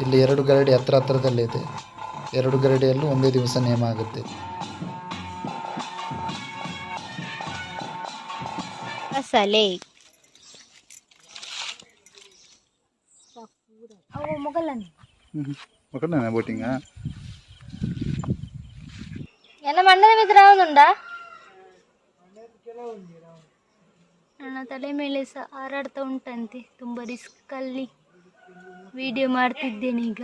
ಇಲ್ಲಿ ಎರಡು ಗರಡಿ ಹತ್ರದಲ್ಲಿದೆ. ಎರಡು ಗರಡಿಯಲ್ಲೂ ಒಂದೇ ದಿವಸ ನೇಮ ಆಗುತ್ತೆ. ಬಸಳೆ మొక్కనే బోటింగ్ ಎಲ್ಲ ಮಣ್ಣದ ಮೇಲೆ ರಾವುದುಂಡಾ ನನ್ನ ತಲೆ ಮೇಲೆ ಸಹ ಹಾರಾಡ್ತಾ ಉಂಟಂತೆ. ತುಂಬ ರಿಸ್ಕ್ ಅಲ್ಲಿ ವಿಡಿಯೋ ಮಾಡ್ತಿದ್ದೇನೆ ಈಗ.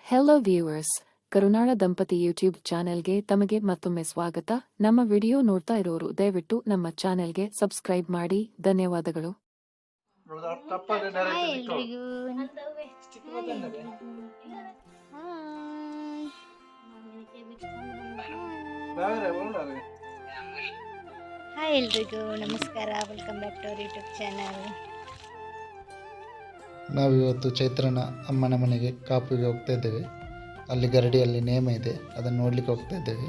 ಹೆಲೋ ವ್ಯೂವರ್ಸ್, ಕರುನಾಳ ದಂಪತಿ ಯೂಟ್ಯೂಬ್ ಚಾನೆಲ್ಗೆ ತಮಗೆ ಮತ್ತೊಮ್ಮೆ ಸ್ವಾಗತ. ನಮ್ಮ ವಿಡಿಯೋ ನೋಡ್ತಾ ಇರೋರು ದಯವಿಟ್ಟು ನಮ್ಮ ಚಾನೆಲ್ಗೆ ಸಬ್ಸ್ಕ್ರೈಬ್ ಮಾಡಿ. ಧನ್ಯವಾದಗಳು. ಹಾಯ್ ಎಲ್ರಿಗೂ ನಮಸ್ಕಾರ, welcome back to our YouTube channel. ನಾವಿವತ್ತು ಚೈತ್ರನ ಅಮ್ಮನ ಮನೆಗೆ ಕಾಪುಗೆ ಹೋಗ್ತಾ ಇದ್ದೇವೆ. ಅಲ್ಲಿ ಗರಡಿಯಲ್ಲಿ ನೇಮ ಇದೆ, ಅದನ್ನು ನೋಡ್ಲಿಕ್ಕೆ ಹೋಗ್ತಾ ಇದ್ದೇವೆ.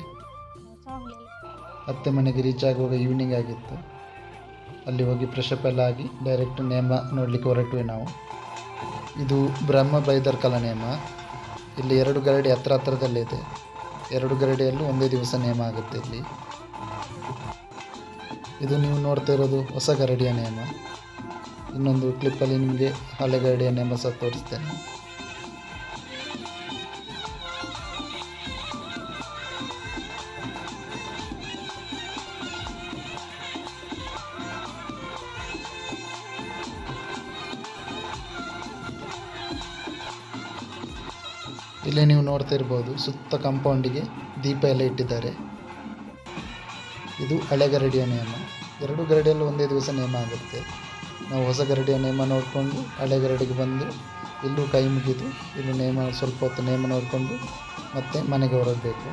ಅತ್ತೆ ಮನೆಗೆ ರೀಚ್ ಆಗುವಾಗ ಈವ್ನಿಂಗ್ ಆಗಿತ್ತು. ಅಲ್ಲಿ ಹೋಗಿ ಫ್ರೆಶಪ್ ಎಲ್ಲ ಆಗಿ ಡೈರೆಕ್ಟ್ ನೇಮ ನೋಡಲಿಕ್ಕೆ ಹೊರಟ್ವಿ ನಾವು. ಇದು ಬ್ರಹ್ಮ ಬೈದರ್ಕಲ ನೇಮ. ಇಲ್ಲಿ ಎರಡು ಗರಡಿ ಹತ್ರದಲ್ಲಿದೆ. ಎರಡು ಗರಡಿಯಲ್ಲೂ ಒಂದೇ ದಿವಸ ನೇಮ ಆಗುತ್ತೆ ಇಲ್ಲಿ. ಇದು ನೀವು ನೋಡ್ತಾ ಇರೋದು ಹೊಸ ಗರಡಿಯ ನೇಮ. ಇನ್ನೊಂದು ಕ್ಲಿಪ್ಪಲ್ಲಿ ನಿಮಗೆ ಹಳೆ ಗರಡಿಯ ನೇಮ ಸಹ ತೋರಿಸ್ತೇನೆ. ಇಲ್ಲಿ ನೀವು ನೋಡ್ತಾ ಇರ್ಬೋದು, ಸುತ್ತ ಕಾಂಪೌಂಡಿಗೆ ದೀಪ ಎಲ್ಲ ಇಟ್ಟಿದ್ದಾರೆ. ಇದು ಹಳೆ ಗರಡಿಯ ನೇಮ. ಎರಡು ಗರಡಿಯಲ್ಲೂ ಒಂದೇ ದಿವಸ ನೇಮ ಆಗುತ್ತೆ. ನಾವು ಹೊಸ ಗರಡಿಯ ನೇಮ ನೋಡಿಕೊಂಡು ಹಳೆ ಗರಡಿಗೆ ಬಂದು ಇಲ್ಲೂ ಕೈ ಮುಗಿದು ಇಲ್ಲಿ ನೇಮ ಸ್ವಲ್ಪ ಹೊತ್ತು ನೇಮ ನೋಡಿಕೊಂಡು ಮತ್ತೆ ಮನೆಗೆ ಹೊರಡಬೇಕು.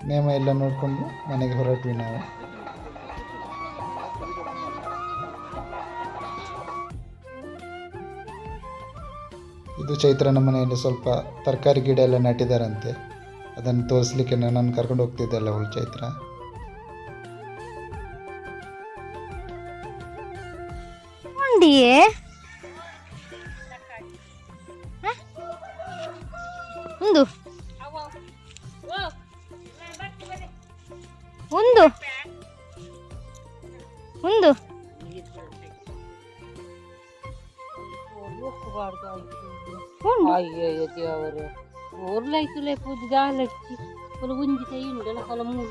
ನೇಮ ಎಲ್ಲ ನೋಡಿಕೊಂಡು ಮನೆಗೆ ಹೊರಟ್ವಿ ನಾವು. ಇದು ಚೈತ್ರನ ಮನೆಯಲ್ಲಿ ಸ್ವಲ್ಪ ತರಕಾರಿ ಗಿಡ ಎಲ್ಲ ನೆಟ್ಟಿದ್ದಾರಂತೆ. ಅದನ್ನು ತೋರಿಸ್ಲಿಕ್ಕೆ ನಾನು ಕರ್ಕೊಂಡು ಹೋಗ್ತಿದ್ದೆಲ್ಲ ಅವಳು ಚೈತ್ರ. ಒಂದು ಒಂದು ಒಂದು ಅವರು ఊర్లైతు లేకపోతే జాలెక్కి వాళ్ళు గుంజితే ఉండలు కల మూడు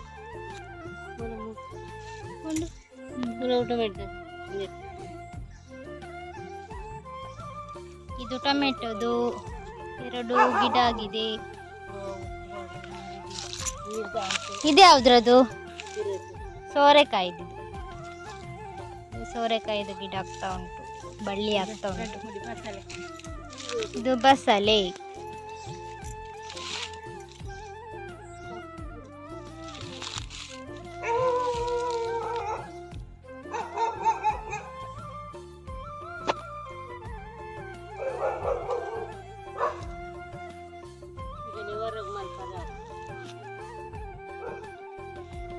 ಇದು ಟೊಮೆಟೊದು ಎರಡು ಗಿಡ ಆಗಿದೆ. ಇದು ಯಾವ್ದ್ರದ್ದು? ಸೋರೆಕಾಯಿದು. ಸೋರೆಕಾಯಿದು ಗಿಡ ಆಗ್ತಾ ಉಂಟು, ಬಳ್ಳಿ ಆಗ್ತಾ ಉಂಟು. ಇದು ಬಸಳೆ.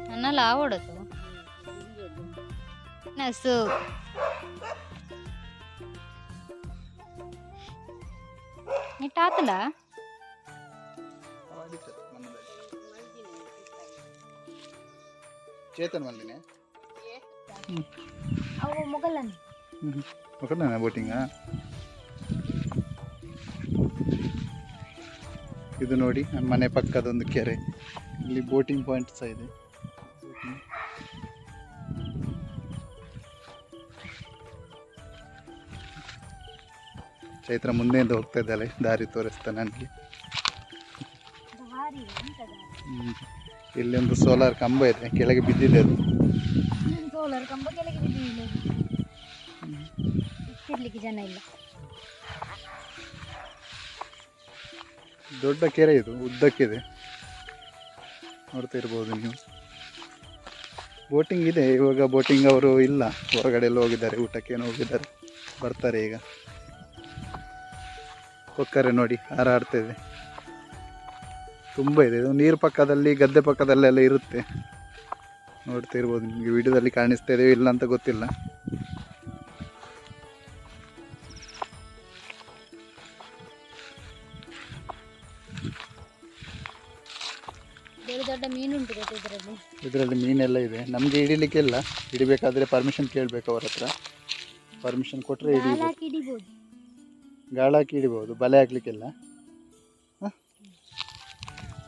ನನ್ನಲ್ಲಿ ಆವಡದು ನಸು ಇಟ್ಟಾತಲ್ಲ ಚೇತನ್ ಮಲ್ಲಿನೆ ಅವು ಮೊಗಲನ್ ಮೊಗಲನ ಬೋಟಿಂಗ್. ಇದು ನೋಡಿ ನಮ್ಮ ಮನೆ ಪಕ್ಕದೊಂದು ಕೆರೆ. ಇಲ್ಲಿ ಬೋಟಿಂಗ್ ಪಾಯಿಂಟ್ ಸಹ ಇದೆ. ಚೈತ್ರ ಮುಂದೆಯಿಂದ ಹೋಗ್ತಾ ಇದ್ದಾಳೆ, ದಾರಿ ತೋರಿಸ್ತಾ ನನಗೆ. ಇಲ್ಲಿ ಒಂದು ಸೋಲಾರ್ ಕಂಬ ಇದೆ, ಕೆಳಗೆ ಬಿದ್ದಿದೆ ಅದು. ಸೋಲಾರ್ ಕಂಬ ಕೆಳಗೆ ಬಿದ್ದಿದೆ, ಇರ್ಲಿಕ್ಕೆ ಜನ ಇಲ್ಲ. ದೊಡ್ಡ ಕೆರೆ ಇದು, ಉದ್ದಕ್ಕಿದೆ, ನೋಡ್ತಾ ಇರ್ಬೋದು ನೀವು. ಬೋಟಿಂಗ್ ಇದೆ ಇವಾಗ. ಬೋಟಿಂಗ್ ಅವರು ಇಲ್ಲ, ಹೊರಗಡೆ ಎಲ್ಲ ಹೋಗಿದ್ದಾರೆ, ಊಟಕ್ಕೇನು ಹೋಗಿದ್ದಾರೆ, ಬರ್ತಾರೆ ಈಗ. ಕೊಕ್ಕರೆ ನೋಡಿ ಹಾರಾಡ್ತಾ ಇದೆ, ತುಂಬ ಇದೆ. ಇದು ನೀರು ಪಕ್ಕದಲ್ಲಿ, ಗದ್ದೆ ಪಕ್ಕದಲ್ಲೆಲ್ಲ ಇರುತ್ತೆ, ನೋಡ್ತಾ ಇರ್ಬೋದು. ನಿಮಗೆ ವಿಡಿಯೋದಲ್ಲಿ ಕಾಣಿಸ್ತಾ ಇದೆಯೋ ಇಲ್ಲ ಅಂತ ಗೊತ್ತಿಲ್ಲ. ದೊಡ್ಡ ದೊಡ್ಡ ಮೀನುಂಟು ಗೊತ್ತಾ ಇದರಲ್ಲಿ. ಇದರಲ್ಲಿ ಮೀನೆಲ್ಲ ಇದೆ. ನಮಗೆ ಹಿಡಿಲಿಕ್ಕೆಲ್ಲ, ಹಿಡಿಬೇಕಾದ್ರೆ ಪರ್ಮಿಷನ್ ಕೇಳಬೇಕು ಅವರ ಹತ್ರ. ಪರ್ಮಿಷನ್ ಕೊಟ್ಟರೆ ಹಿಡಿಬೋದು, ಗಾಳ ಹಾಕಿ ಹಿಡಿಬೋದು, ಬಲೆ ಹಾಕ್ಲಿಕ್ಕೆಲ್ಲ.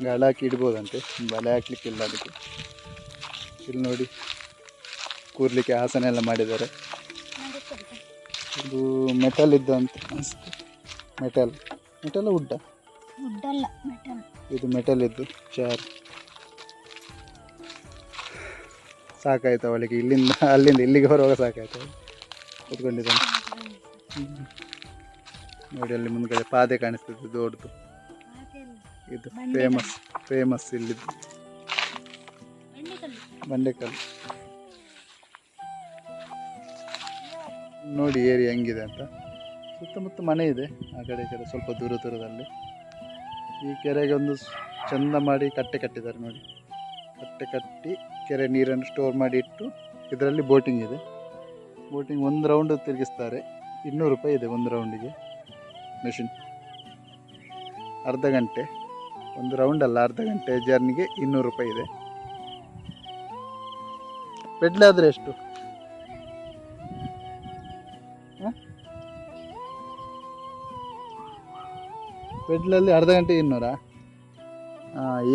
ಗಾಳ ಹಾಕಿ ಹಿಡ್ಬೋದಂತೆ, ಬಲೆ ಹಾಕ್ಲಿಕ್ಕಿಲ್ಲ ಅದಕ್ಕೆ. ಇಲ್ಲಿ ನೋಡಿ ಕೂರ್ಲಿಕ್ಕೆ ಆಸನ ಎಲ್ಲ ಮಾಡಿದ್ದಾರೆ. ಇದು ಮೆಟಲ್ ಇದ್ದು ಅಂತ ಅನಿಸುತ್ತೆ. ಮೆಟಲ್ ಉಡ್ಡ ಉಡ್ಡಲ್ಲ ಮೆಟಲ್. ಇದು ಮೆಟಲ್ ಇದ್ದು ಚೇರ್. ಸಾಕಾಯ್ತು ಅವಳಿಗೆ, ಇಲ್ಲಿಂದ ಅಲ್ಲಿಂದ ಇಲ್ಲಿಗೆ ಬರುವಾಗ ಸಾಕಾಯ್ತು. ಕೂತ್ಕೊಂಡಿದ್ದಾನೆ ನೋಡಿ, ಅಲ್ಲಿ ಮುಂದ್ಗಡೆ ಪಾದೆ ಕಾಣಿಸ್ತಿದ್ದು ದೊಡ್ಡದು. ಇದು ಫೇಮಸ್ ಇಲ್ಲಿದ್ದು ಬಂಡೆಕಲ್ಲು. ನೋಡಿ ಏರಿಯಾ ಹೆಂಗಿದೆ ಅಂತ. ಸುತ್ತಮುತ್ತ ಮನೆ ಇದೆ ಆ ಕಡೆ ಈ ಕಡೆ, ಸ್ವಲ್ಪ ದೂರದಲ್ಲಿ. ಈ ಕೆರೆಗೆ ಒಂದು ಚಂದ ಮಾಡಿ ಕಟ್ಟೆ ಕಟ್ಟಿದ್ದಾರೆ ನೋಡಿ. ಕಟ್ಟೆ ಕಟ್ಟಿ ಕೆರೆ ನೀರನ್ನು ಸ್ಟೋರ್ ಮಾಡಿ ಇಟ್ಟು, ಇದರಲ್ಲಿ ಬೋಟಿಂಗ್ ಇದೆ. ಬೋಟಿಂಗ್ ಒಂದು ರೌಂಡ್ ತಿರುಗಿಸ್ತಾರೆ, 200 ರೂಪಾಯಿ ಇದೆ ಒಂದು ರೌಂಡಿಗೆ ಮೆಷಿನ್. ಅರ್ಧ ಗಂಟೆ, ಒಂದು ರೌಂಡ್ ಅಲ್ಲ, ಅರ್ಧ ಗಂಟೆ ಜರ್ನಿಗೆ 200 ರೂಪಾಯಿ ಇದೆ. ಪೆಡ್ಲ್ ಆದರೆ ಎಷ್ಟು? ಪೆಡ್ಲಲ್ಲಿ ಅರ್ಧ ಗಂಟೆ 200.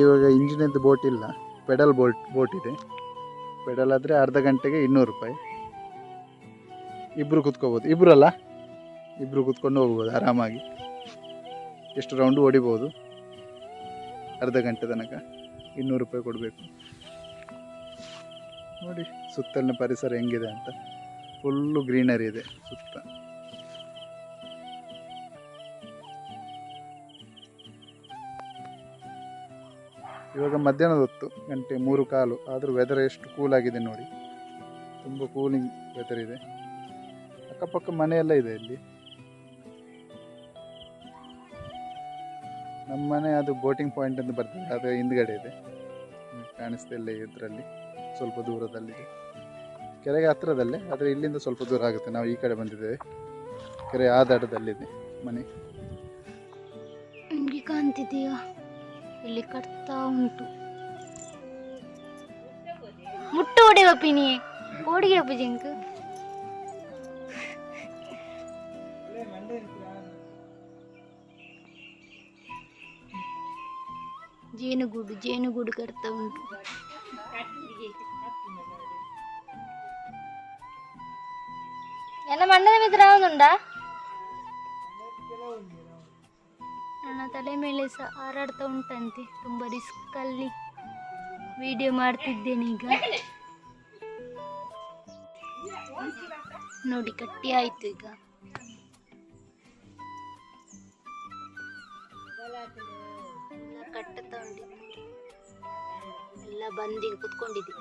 ಇವಾಗ ಇಂಜಿನದ್ದು ಬೋಟ್ ಇಲ್ಲ, ಪೆಡಲ್ ಬೋಟ್ ಇದೆ. ಪೆಡಲ್ ಆದರೆ ಅರ್ಧ ಗಂಟೆಗೆ 200 ರೂಪಾಯಿ. ಇಬ್ಬರು ಕೂತ್ಕೋಬೋದು, ಇಬ್ಬರು ಕೂತ್ಕೊಂಡು ಹೋಗ್ಬೋದು ಆರಾಮಾಗಿ. ಎಷ್ಟು ರೌಂಡು ಹೊಡಿಬೋದು. ಅರ್ಧ ಗಂಟೆ ತನಕ 200 ರೂಪಾಯಿ ಕೊಡಬೇಕು. ನೋಡಿ ಸುತ್ತಲಿನ ಪರಿಸರ ಹೆಂಗಿದೆ ಅಂತ. ಫುಲ್ಲು ಗ್ರೀನರಿ ಇದೆ ಸುತ್ತ. ಇವಾಗ ಮಧ್ಯಾಹ್ನದ ಹೊತ್ತು, 3:15 ಆದರೂ ವೆದರ್ ಎಷ್ಟು ಕೂಲಾಗಿದೆ ನೋಡಿ. ತುಂಬ ಕೂಲಿಂಗ್ ವೆದರ್ ಇದೆ. ಅಕ್ಕಪಕ್ಕ ಮನೆಯೆಲ್ಲ ಇದೆ ಇಲ್ಲಿ. ನಮ್ಮ ಮನೆ ಅದು ಬೋಟಿಂಗ್ ಪಾಯಿಂಟ್ ಅಂತ ಬರ್ತದೆ, ಅದು ಹಿಂದ್ಗಡೆ ಇದೆ, ಕಾಣಿಸ್ತಿಲ್ಲ ಇದರಲ್ಲಿ. ಸ್ವಲ್ಪ ದೂರದಲ್ಲಿದೆ, ಕೆರೆಗೆ ಹತ್ತಿರದಲ್ಲೇ, ಆದರೆ ಇಲ್ಲಿಂದ ಸ್ವಲ್ಪ ದೂರ ಆಗುತ್ತೆ. ನಾವು ಈ ಕಡೆ ಬಂದಿದ್ದೇವೆ, ಕೆರೆ ಆ ದಡದಲ್ಲಿದೆ ಮನೆ. ನಿಮಗೆ ಕಾಣ್ತಿದೆಯಾ? ಇಲ್ಲಿ ಕಟ್ತಾ ಉಂಟು. ಮುಟ್ಟು ಹೊಡೆವ ಪಿನಿ ಓಡಿಗೆ ಜಿಂಕ್. ಜೇನುಗೂಡು ಕಟ್ತಾ ಉಂಟು. ಎಲ್ಲ ಮಣ್ಣದ ಮಿತ್ರ ಯಾವ್ದುಂಡಾ? ನನ್ನ ತಲೆ ಮೇಲೆ ಸಹ ಹಾರಾಡ್ತಾ ಉಂಟಂತೆ. ತುಂಬ ರಿಸ್ಕ್ ಅಲ್ಲಿ ವಿಡಿಯೋ ಮಾಡ್ತಿದ್ದೇನೆ ಈಗ. ನೋಡಿ ಕಟ್ಟಿ ಆಯ್ತು ಈಗ. ಎಲ್ಲ ಕಟ್ಟುತ್ತಾ ಉಂಟು, ಎಲ್ಲ ಬಂದಿಗೆ ಕುತ್ಕೊಂಡಿದೆ.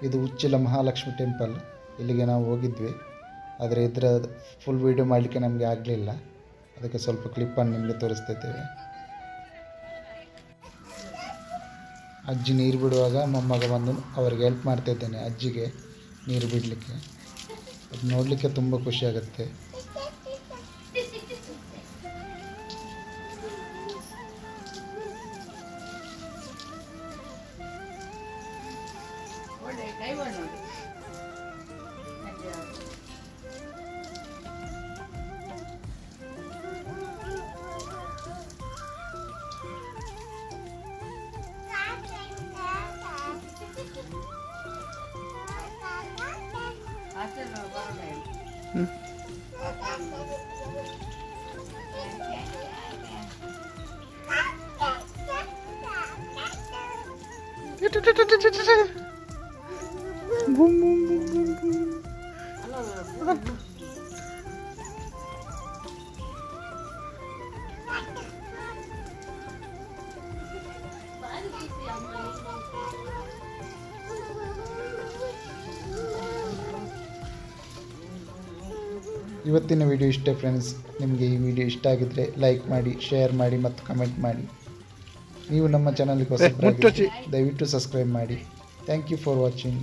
ಇದು ಉಚ್ಚಿಲ ಮಹಾಲಕ್ಷ್ಮಿ ಟೆಂಪಲ್. ಇಲ್ಲಿಗೆ ನಾವು ಹೋಗಿದ್ವಿ, ಆದರೆ ಇದರ ಫುಲ್ ವೀಡಿಯೋ ಮಾಡಲಿಕ್ಕೆ ನಮಗೆ ಆಗಲಿಲ್ಲ. ಅದಕ್ಕೆ ಸ್ವಲ್ಪ ಕ್ಲಿಪ್ಪನ್ನು ನಿಮಗೆ ತೋರಿಸ್ತಿದ್ದೇವೆ. ಅಜ್ಜಿ ನೀರು ಬಿಡುವಾಗ ಮೊಮ್ಮಗ ಬಂದು ಅವರಿಗೆ ಹೆಲ್ಪ್ ಮಾಡ್ತಾಯಿದ್ದೇನೆ, ಅಜ್ಜಿಗೆ ನೀರು ಬಿಡಲಿಕ್ಕೆ. ಅದು ನೋಡಲಿಕ್ಕೆ ತುಂಬ ಖುಷಿಯಾಗುತ್ತೆ. ಇವತ್ತಿನ ವಿಡಿಯೋ ಇಷ್ಟೇ ಫ್ರೆಂಡ್ಸ್. ನಿಮಗೆ ಈ ವಿಡಿಯೋ ಇಷ್ಟ ಆಗಿದ್ದರೆ ಲೈಕ್ ಮಾಡಿ, ಶೇರ್ ಮಾಡಿ ಮತ್ತು ಕಮೆಂಟ್ ಮಾಡಿ. ನೀವು ನಮ್ಮ ಚಾನಲ್ಗೆ ಹೊಸಬರಾಗಿದ್ದರೆ ದಯವಿಟ್ಟು ಸಬ್ಸ್ಕ್ರೈಬ್ ಮಾಡಿ. Thank you for watching.